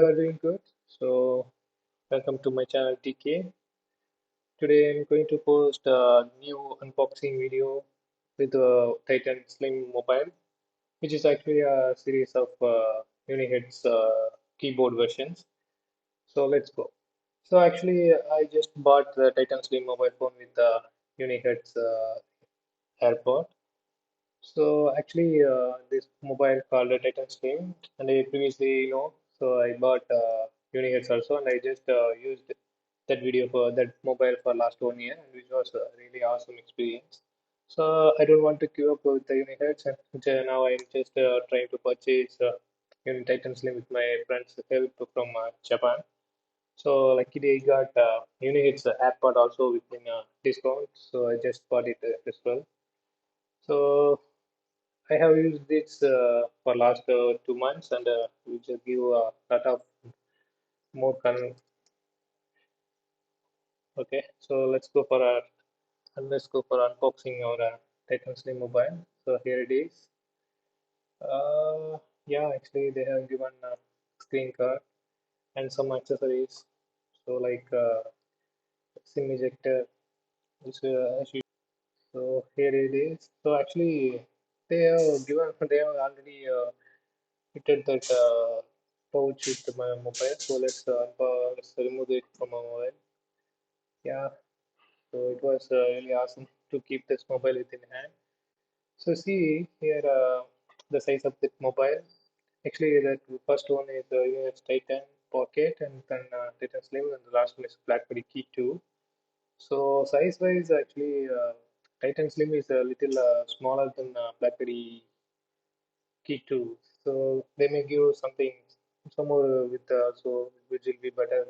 are doing good. So, welcome to my channel TK. Today, I'm going to post a new unboxing video with a Titan Slim mobile, which is actually a series of Unihertz keyboard versions. So, let's go. So, actually, I just bought the Titan Slim mobile phone with the Unihertz AirPod. So actually, this mobile called the Titan Slim, and I previously, so I bought Unihertz also, and I just used that video for that mobile for last 1 year, and which was a really awesome experience. So I don't want to queue up with the Unihertz, and now I'm just trying to purchase Titan Slim with my friend's help from Japan. So luckily I got Unihertz AirPod also within discount, so I just bought it as well. So I have used this for last 2 months, and which will give a lot of more Okay, so let's go for unboxing our Titan Slim mobile. So here it is. Yeah, actually they have given a screen card and some accessories. So like SIM ejector, which so here it is. So actually they have already fitted that pouch with my mobile. So let's remove it from my mobile. Yeah, so it was really awesome to keep this mobile within hand. So see here the size of the mobile. Actually, the first one is the US Titan Pocket, and then Titan Slim, and the last one is BlackBerry Key 2. So size-wise, actually, Titan Slim is a little smaller than BlackBerry Key 2. So they may give something some more with so which will be better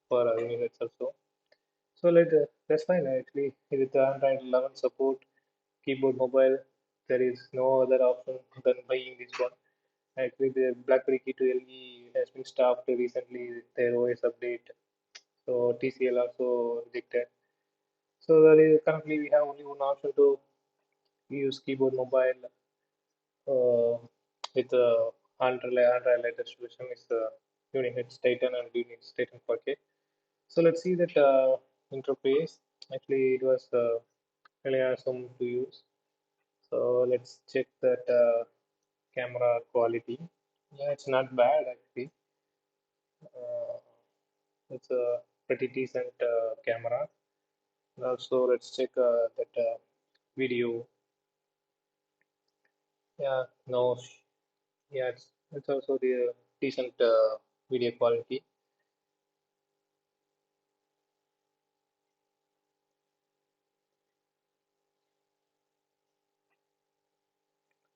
for Universe also. So that's fine actually. With the Android 11 support keyboard mobile, there is no other option than buying this one. Actually, the BlackBerry Key 2 LE has been stopped recently with their OS update. So TCL also rejected. So there is currently we have only one option to use keyboard mobile uh, with Android latest version is Unihertz Titan and Unihertz Titan Pocket. So let's see that interface. Actually, it was really awesome to use. So let's check that camera quality. Yeah, it's not bad actually. Uh, it's a pretty decent camera. And also, let's check that video. Yeah, no, yeah, it's also the decent video quality.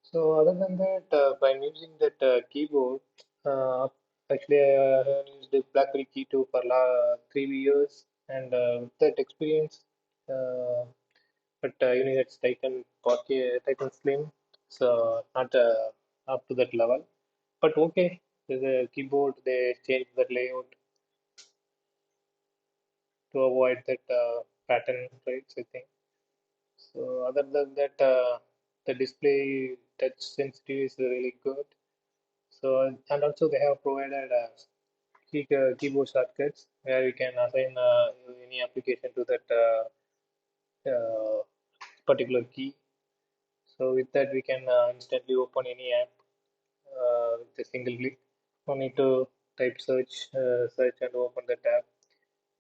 So other than that, by using that keyboard, uh, actually I have used the BlackBerry Key 2 for 3 years, and with that experience, uh, but Unihertz Titan Pocket, Titan Slim, so not up to that level. But okay, the keyboard they changed the layout to avoid that pattern traits, I think. So other than that, the display touch sensitivity is really good. So and also they have provided keyboard shortcuts where you can assign any application to that particular key. So with that we can instantly open any app with a single click. No need to type search and open the tab.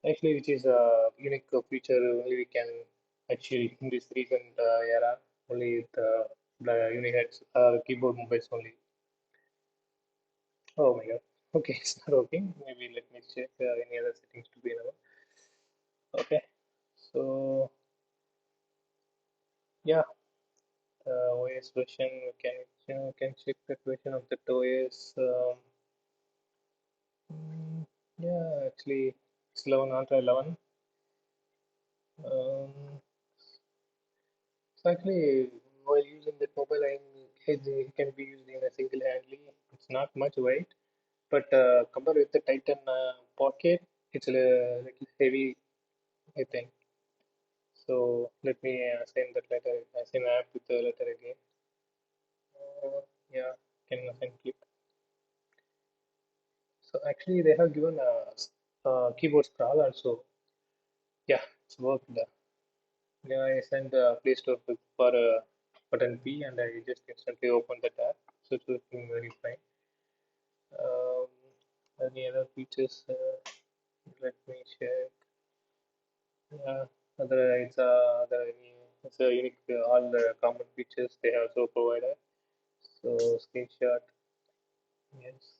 Actually, which is a unique feature only we can achieve in this recent era, only with the Unihertz keyboard mobiles only. Oh my God. Okay, it's not working. Maybe let me check any other settings to be enabled. Okay, so yeah, the OS version we can check the version of the OS. Yeah, actually, it's 11 Ultra 11. Um, so actually, while using that mobile, it can be used in a single handly. It's not much weight, but compared with the Titan Pocket, it's a little heavy, I think. So let me send that letter, send app with the letter again. Yeah, can click. So actually, they have given a keyboard scroll also. Yeah, it's worked. Yeah, I sent a Play Store for button P, and I just instantly opened the tab. So it's working very fine. Um, any other features? Let me check. Yeah, it's a unique all the common features they have also provided. So screenshot, yes.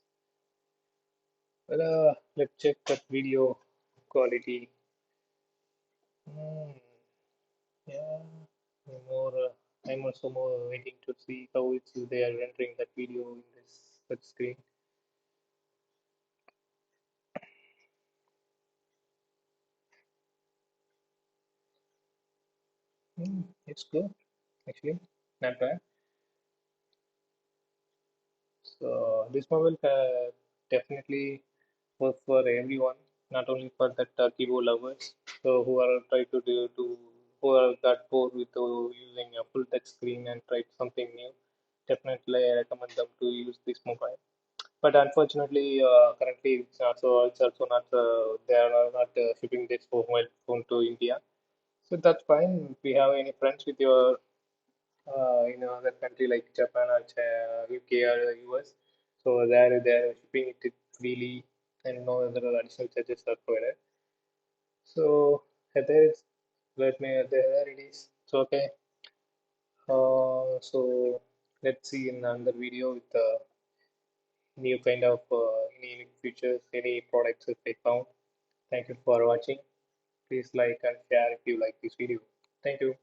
Well, let's check that video quality. Hmm, yeah, more. I'm also more waiting to see how they are rendering that video in this touch screen. It's good actually, not bad. So this mobile definitely work for everyone, not only for that keyboard lovers. So who are trying to who are got bored with using a full touch screen and tried something new. Definitely, I recommend them to use this mobile. But unfortunately, currently it's also not they are not shipping this mobile phone to India. So that's fine. If you have any friends with your in another country like Japan or UK or US. So there they're shipping it freely and no other additional charges are provided. So there is there it is. So okay. So let's see in another video with new kind of any features, any products that they found. Thank you for watching. Please like and share if you like this video. Thank you.